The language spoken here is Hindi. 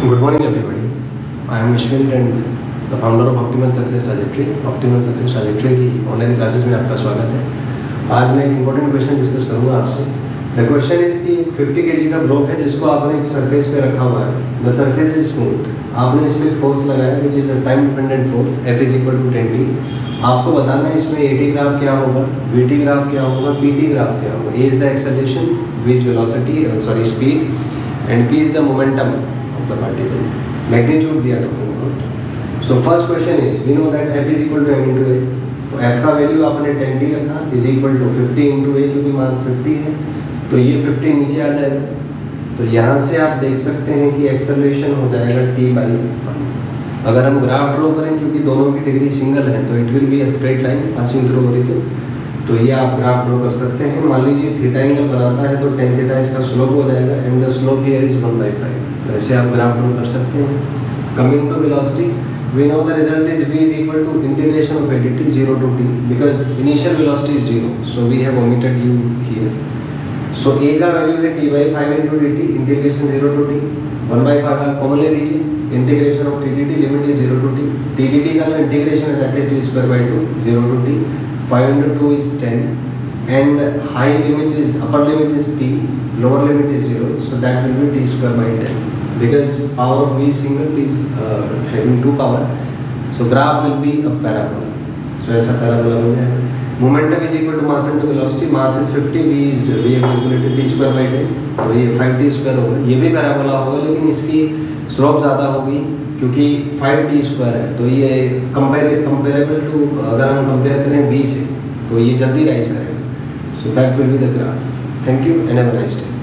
Good morning, everybody. I am Vishwendra and the founder of Optimal Success Trajectory. Optimal Success Trajectory की ऑनलाइन क्लासेस में आपका स्वागत है। आज मैं एक इम्पोर्टेंट क्वेश्चन डिस्कस करूंगा आपसे। द क्वेश्चन इज कि 50 kg का ब्लॉक है जिसको आपने एक सरफेस पे रखा हुआ है। The surface is smooth. आपने इसमें एक फोर्स लगाया which is a time dependent force F is equal to 10t। आपको बताना है इसमें AT ग्राफ क्या होगा, BT ग्राफ क्या होगा, PT ग्राफ क्या होगा। A is the acceleration, V is velocity speed and P is the momentum of the particle. Magnitude we are talking about. So first question is, we know that F is equal to m into a. तो F का वैल्यू आपने 10t रखा is equal to 50 into a, क्योंकि मास 50 है तो ये 50 नीचे आ जाएगा। तो यहाँ से आप देख सकते हैं कि एक्सेलरेशन हो जाएगा t/5। अगर हम ग्राफ ड्रॉ करें क्योंकि दोनों की डिग्री सिंगल है तो it will be a straight line passing through origin. तो ये आप ग्राफ ड्रॉ कर सकते हैं। मान लीजिए थीटा एंगल बनाता है तो tan थीटा इसका स्लोप हो जाएगा and the slope here is 1/5। तो ऐसे आप ग्राफ ड्रॉ कर सकते हैं। Coming to velocity, we know the result is v is equal to integration of dt 0 to t because initial velocity is 0, so we have omitted u here. So a का वैल्यू है t/5 into dt integration 0 to t 1/5 का कॉमन ले लीजिए, integration of t dt limit is 0 to t, t dt का जो इंटीग्रेशन है that is t square by 2 0 to t 5 into 2 is 10 and high limit is upper limit is t, lower limit is 0, so that will be t square by 10 because power of v is single, t is having 2 power, so graph will be a parabola. So ऐसा parabola बन जाएगा। Momentum is equal to mass into velocity, mass is 50, v have calculated t square by 10, तो ये 5t square होगा। ये भी parabola होगा लेकिन इसकी स्लोप ज़्यादा होगी क्योंकि 5t स्क्वायर है। तो ये कंपेरेबल टू, अगर हम कंपेयर करें v से तो ये जल्दी राइज करेगा। So that will be the graph. Thank you and have a nice day.